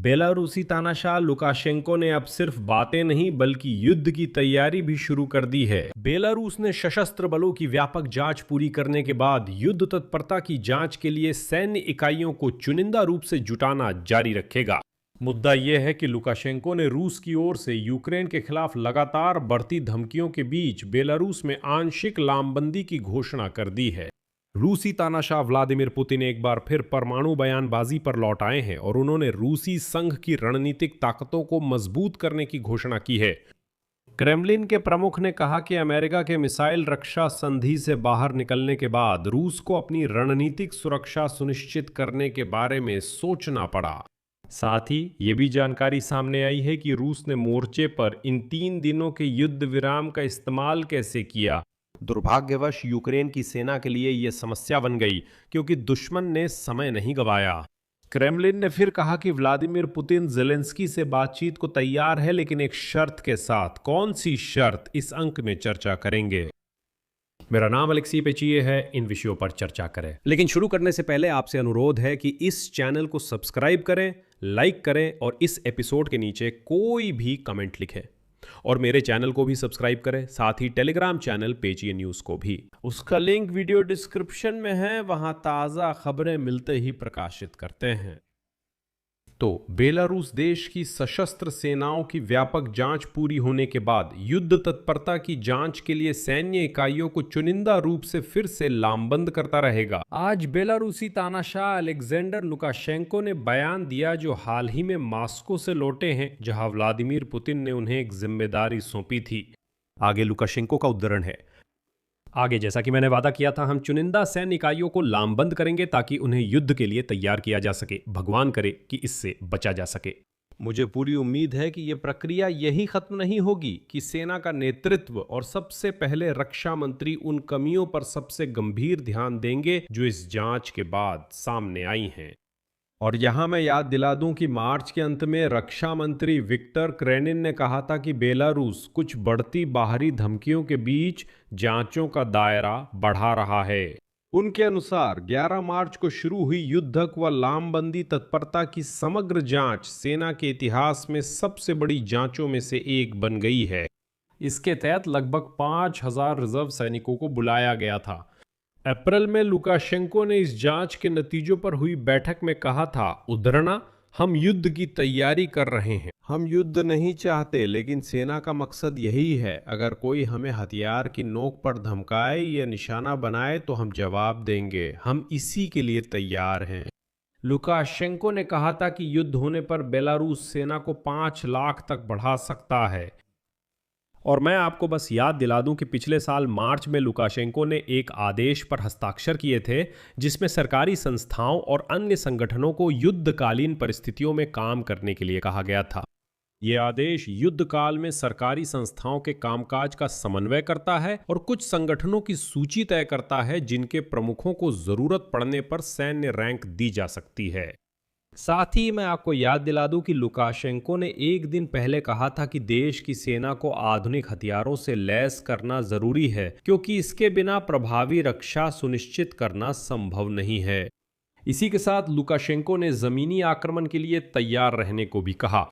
बेलारूसी तानाशाह लुकाशेंको ने अब सिर्फ बातें नहीं बल्कि युद्ध की तैयारी भी शुरू कर दी है। बेलारूस ने सशस्त्र बलों की व्यापक जांच पूरी करने के बाद युद्ध तत्परता की जांच के लिए सैन्य इकाइयों को चुनिंदा रूप से जुटाना जारी रखेगा। मुद्दा यह है कि लुकाशेंको ने रूस की ओर से यूक्रेन के खिलाफ लगातार बढ़ती धमकियों के बीच बेलारूस में आंशिक लामबंदी की घोषणा कर दी है। रूसी तानाशाह व्लादिमीर पुतिन एक बार फिर परमाणु बयानबाजी पर लौट आए हैं और उन्होंने रूसी संघ की रणनीतिक ताकतों को मजबूत करने की घोषणा की है। क्रेमलिन के प्रमुख ने कहा कि अमेरिका के मिसाइल रक्षा संधि से बाहर निकलने के बाद रूस को अपनी रणनीतिक सुरक्षा सुनिश्चित करने के बारे में सोचना पड़ा। साथ ही ये भी जानकारी सामने आई है कि रूस ने मोर्चे पर इन 3 दिनों के युद्ध विराम का इस्तेमाल कैसे किया। दुर्भाग्यवश यूक्रेन की सेना के लिए यह समस्या बन गई क्योंकि दुश्मन ने समय नहीं गंवाया। क्रेमलिन ने फिर कहा कि व्लादिमीर पुतिन ज़ेलेंस्की से बातचीत को तैयार है, लेकिन एक शर्त के साथ। कौन सी शर्त, इस अंक में चर्चा करेंगे। मेरा नाम अलेक्सी पेचिए है, इन विषयों पर चर्चा करें। लेकिन शुरू करने से पहले आपसे अनुरोध है कि इस चैनल को सब्सक्राइब करें, लाइक करें और इस एपिसोड के नीचे कोई भी कमेंट लिखें। और मेरे चैनल को भी सब्सक्राइब करें, साथ ही टेलीग्राम चैनल पेचिए न्यूज़ को भी। उसका लिंक वीडियो डिस्क्रिप्शन में है, वहां ताज़ा खबरें मिलते ही प्रकाशित करते हैं। तो बेलारूस देश की सशस्त्र सेनाओं की व्यापक जांच पूरी होने के बाद युद्ध तत्परता की जांच के लिए सैन्य इकाइयों को चुनिंदा रूप से फिर से लामबंद करता रहेगा। आज बेलारूसी तानाशाह अलेक्जेंडर लुकाशेंको ने बयान दिया, जो हाल ही में मॉस्को से लौटे हैं, जहां व्लादिमीर पुतिन ने उन्हें एक जिम्मेदारी सौंपी थी। आगे लुकाशेंको का उद्धरण है। आगे जैसा कि मैंने वादा किया था, हम चुनिंदा सैन्य इकाइयों को लामबंद करेंगे ताकि उन्हें युद्ध के लिए तैयार किया जा सके। भगवान करे कि इससे बचा जा सके। मुझे पूरी उम्मीद है कि यह प्रक्रिया यही खत्म नहीं होगी कि सेना का नेतृत्व और सबसे पहले रक्षा मंत्री उन कमियों पर सबसे गंभीर ध्यान देंगे जो इस जांच के बाद सामने आई हैं। और यहां मैं याद दिला दूं कि मार्च के अंत में रक्षा मंत्री विक्टर क्रेनिन ने कहा था कि बेलारूस कुछ बढ़ती बाहरी धमकियों के बीच जांचों का दायरा बढ़ा रहा है। उनके अनुसार 11 मार्च को शुरू हुई युद्धक व लामबंदी तत्परता की समग्र जांच सेना के इतिहास में सबसे बड़ी जांचों में से एक बन गई है। इसके तहत लगभग 5000 रिजर्व सैनिकों को बुलाया गया था। अप्रैल में लुकाशेंको ने इस जांच के नतीजों पर हुई बैठक में कहा था, उद्धरणा, हम युद्ध की तैयारी कर रहे हैं। हम युद्ध नहीं चाहते, लेकिन सेना का मकसद यही है। अगर कोई हमें हथियार की नोक पर धमकाए या निशाना बनाए तो हम जवाब देंगे। हम इसी के लिए तैयार हैं। लुकाशेंको ने कहा था कि युद्ध होने पर बेलारूस सेना को 5 लाख तक बढ़ा सकता है। और मैं आपको बस याद दिला दूं कि पिछले साल मार्च में लुकाशेंको ने एक आदेश पर हस्ताक्षर किए थे, जिसमें सरकारी संस्थाओं और अन्य संगठनों को युद्धकालीन परिस्थितियों में काम करने के लिए कहा गया था। यह आदेश युद्ध काल में सरकारी संस्थाओं के कामकाज का समन्वय करता है और कुछ संगठनों की सूची तय करता है जिनके प्रमुखों को जरूरत पड़ने पर सैन्य रैंक दी जा सकती है। साथ ही मैं आपको याद दिला दूं कि लुकाशेंको ने एक दिन पहले कहा था कि देश की सेना को आधुनिक हथियारों से लैस करना जरूरी है, क्योंकि इसके बिना प्रभावी रक्षा सुनिश्चित करना संभव नहीं है। इसी के साथ लुकाशेंको ने जमीनी आक्रमण के लिए तैयार रहने को भी कहा।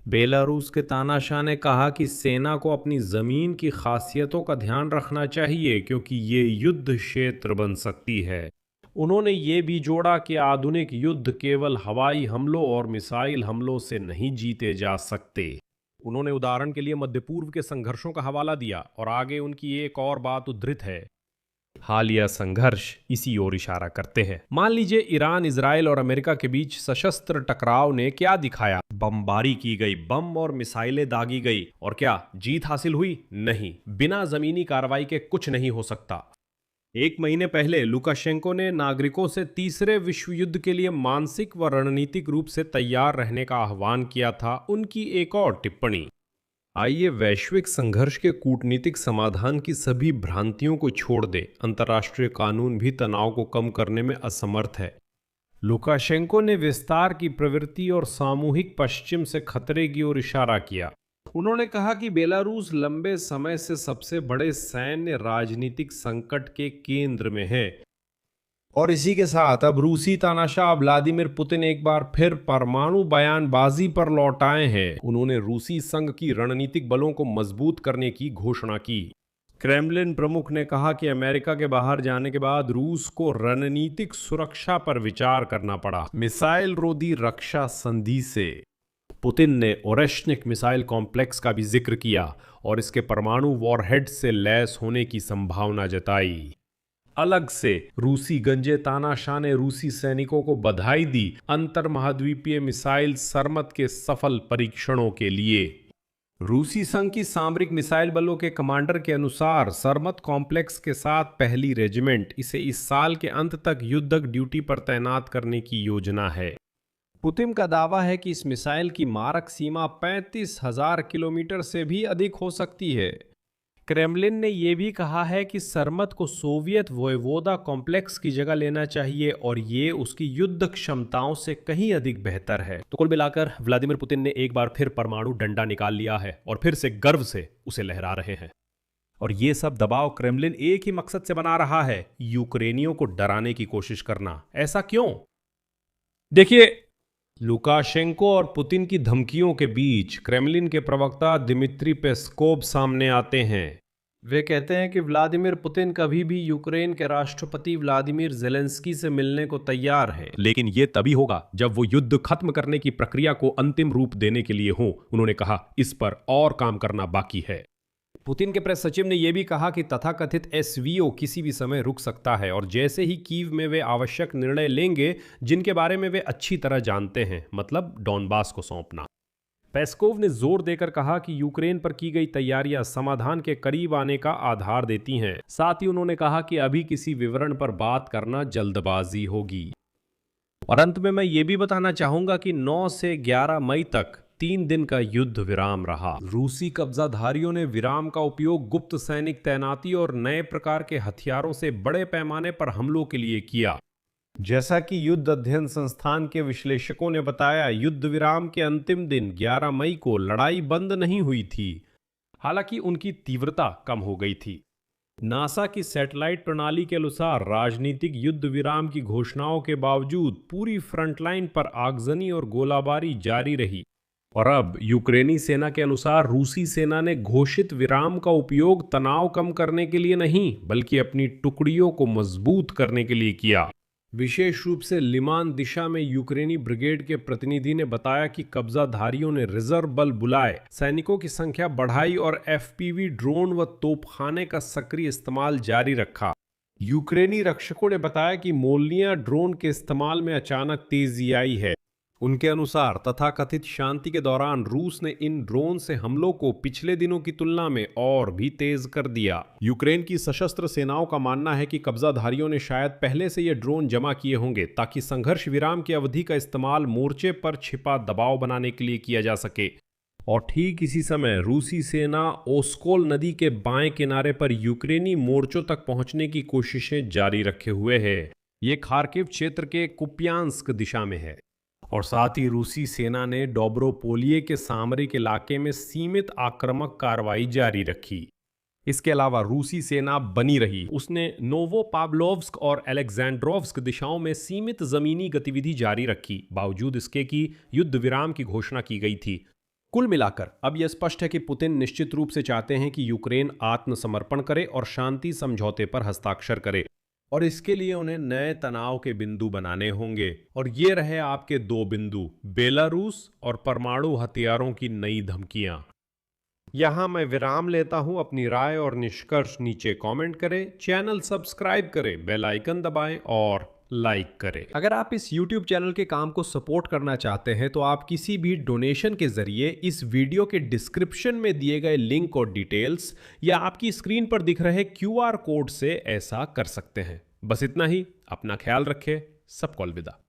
बेलारूस के तानाशाह ने कहा कि सेना को अपनी जमीन की खासियतों का ध्यान रखना चाहिए, क्योंकि ये युद्ध क्षेत्र बन सकती है। उन्होंने ये भी जोड़ा कि आधुनिक युद्ध केवल हवाई हमलों और मिसाइल हमलों से नहीं जीते जा सकते। उन्होंने उदाहरण के लिए मध्य पूर्व के संघर्षों का हवाला दिया और आगे उनकी एक और बात उद्धृत है। हालिया संघर्ष इसी ओर इशारा करते हैं। मान लीजिए ईरान, इजराइल और अमेरिका के बीच सशस्त्र टकराव ने क्या दिखाया? बमबारी की गई, बम और मिसाइलें दागी गई, और क्या जीत हासिल हुई? नहीं। बिना जमीनी कार्रवाई के कुछ नहीं हो सकता। 1 महीने पहले लुकाशेंको ने नागरिकों से तीसरे विश्व युद्ध के लिए मानसिक व रणनीतिक रूप से तैयार रहने का आह्वान किया था। उनकी एक और टिप्पणी, आइए वैश्विक संघर्ष के कूटनीतिक समाधान की सभी भ्रांतियों को छोड़ दे। अंतर्राष्ट्रीय कानून भी तनाव को कम करने में असमर्थ है। लुकाशेंको ने विस्तार की प्रवृत्ति और सामूहिक पश्चिम से खतरे की ओर इशारा किया। उन्होंने कहा कि बेलारूस लंबे समय से सबसे बड़े सैन्य राजनीतिक संकट के केंद्र में है और इसी के साथ अब रूसी तानाशाह व्लादिमीर पुतिन एक बार फिर परमाणु बयानबाजी पर लौट आए हैं। उन्होंने रूसी संघ की रणनीतिक बलों को मजबूत करने की घोषणा की। क्रेमलिन प्रमुख ने कहा कि अमेरिका के बाहर जाने के बाद रूस को रणनीतिक सुरक्षा पर विचार करना पड़ा। मिसाइल रोधी रक्षा संधि से पुतिन ने ओरेशनिक मिसाइल कॉम्प्लेक्स का भी जिक्र किया और इसके परमाणु वॉरहेड से लैस होने की संभावना जताई। अलग से रूसी गंजे तानाशाह ने रूसी सैनिकों को बधाई दी अंतर महाद्वीपीय मिसाइल सरमत के सफल परीक्षणों के लिए। रूसी संघ की सामरिक मिसाइल बलों के कमांडर के अनुसार सरमत कॉम्प्लेक्स के साथ पहली रेजिमेंट इसे इस साल के अंत तक युद्धक ड्यूटी पर तैनात करने की योजना है। पुतिन का दावा है कि इस मिसाइल की मारक सीमा 35,000 किलोमीटर से भी अधिक हो सकती है। क्रेमलिन ने यह भी कहा है कि सरमत को सोवियत वोयवोदा कॉम्प्लेक्स की जगह लेना चाहिए और ये उसकी युद्ध क्षमताओं से कहीं अधिक बेहतर है। तो कुल मिलाकर व्लादिमीर पुतिन ने एक बार फिर परमाणु डंडा निकाल लिया है और फिर से गर्व से उसे लहरा रहे हैं। और ये सब दबाव क्रेमलिन एक ही मकसद से बना रहा है, यूक्रेनियों को डराने की कोशिश करना। ऐसा क्यों? देखिए, लुकाशेंको और पुतिन की धमकियों के बीच क्रेमलिन के प्रवक्ता दिमित्री पेस्कोव सामने आते हैं। वे कहते हैं कि व्लादिमीर पुतिन कभी भी यूक्रेन के राष्ट्रपति व्लादिमीर ज़ेलेंस्की से मिलने को तैयार हैं, लेकिन ये तभी होगा जब वो युद्ध खत्म करने की प्रक्रिया को अंतिम रूप देने के लिए हो। उन्होंने कहा, इस पर और काम करना बाकी है। पुतिन के प्रेस सचिव ने यह भी कहा कि तथाकथित एसवीओ किसी भी समय रुक सकता है और जैसे ही कीव में वे आवश्यक निर्णय लेंगे जिनके बारे में वे अच्छी तरह जानते हैं, मतलब डॉनबास को सौंपना। पेस्कोव ने जोर देकर कहा कि यूक्रेन पर की गई तैयारियां समाधान के करीब आने का आधार देती हैं। साथ ही उन्होंने कहा कि अभी किसी विवरण पर बात करना जल्दबाजी होगी। और अंत में मैं ये भी बताना चाहूंगा कि 9 से 11 मई तक 3 दिन का युद्ध विराम रहा। रूसी कब्जाधारियों ने विराम का उपयोग गुप्त सैनिक तैनाती और नए प्रकार के हथियारों से बड़े पैमाने पर हमलों के लिए किया। जैसा कि युद्ध अध्ययन संस्थान के विश्लेषकों ने बताया, युद्ध विराम के अंतिम दिन 11 मई को लड़ाई बंद नहीं हुई थी, हालांकि उनकी तीव्रता कम हो गई थी। नासा की सैटेलाइट प्रणाली के अनुसार राजनीतिक युद्ध विराम की घोषणाओं के बावजूद पूरी फ्रंटलाइन पर आगजनी और गोलाबारी जारी रही। और अब यूक्रेनी सेना के अनुसार रूसी सेना ने घोषित विराम का उपयोग तनाव कम करने के लिए नहीं, बल्कि अपनी टुकड़ियों को मजबूत करने के लिए किया। विशेष रूप से लिमान दिशा में यूक्रेनी ब्रिगेड के प्रतिनिधि ने बताया कि कब्जाधारियों ने रिजर्व बल बुलाए, सैनिकों की संख्या बढ़ाई और एफपीवी ड्रोन व तोपखाने का सक्रिय इस्तेमाल जारी रखा। यूक्रेनी रक्षकों ने बताया कि मोलनिया ड्रोन के इस्तेमाल में अचानक तेजी आई है। उनके अनुसार तथाकथित शांति के दौरान रूस ने इन ड्रोन से हमलों को पिछले दिनों की तुलना में और भी तेज कर दिया। यूक्रेन की सशस्त्र सेनाओं का मानना है कि कब्जाधारियों ने शायद पहले से ये ड्रोन जमा किए होंगे ताकि संघर्ष विराम की अवधि का इस्तेमाल मोर्चे पर छिपा दबाव बनाने के लिए किया जा सके। और ठीक इसी समय रूसी सेना ओस्कोल नदी के बाएं किनारे पर यूक्रेनी मोर्चों तक पहुंचने की कोशिशें जारी रखे हुए है। ये खार्किव क्षेत्र के कुपियांस्क दिशा में है। और साथ ही रूसी सेना ने डोब्रोपोलिये के सामरिक इलाके में सीमित आक्रामक कार्रवाई जारी रखी। इसके अलावा रूसी सेना बनी रही। उसने नोवोपाव्लोव्स्क और अलेक्जेंड्रोव्स्क दिशाओं में सीमित जमीनी गतिविधि जारी रखी, बावजूद इसके कि युद्ध विराम की घोषणा की गई थी। कुल मिलाकर अब यह स्पष्ट है कि पुतिन निश्चित रूप से चाहते हैं कि यूक्रेन आत्मसमर्पण करे और शांति समझौते पर हस्ताक्षर करे, और इसके लिए उन्हें नए तनाव के बिंदु बनाने होंगे। और ये रहे आपके 2 बिंदु, बेलारूस और परमाणु हथियारों की नई धमकियां। यहां मैं विराम लेता हूं। अपनी राय और निष्कर्ष नीचे कमेंट करें, चैनल सब्सक्राइब करें, बेल आइकन दबाएं और लाइक करें। अगर आप इस YouTube चैनल के काम को सपोर्ट करना चाहते हैं तो आप किसी भी डोनेशन के जरिए इस वीडियो के डिस्क्रिप्शन में दिए गए लिंक और डिटेल्स या आपकी स्क्रीन पर दिख रहे QR कोड से ऐसा कर सकते हैं। बस इतना ही। अपना ख्याल रखें। सबको अलविदा।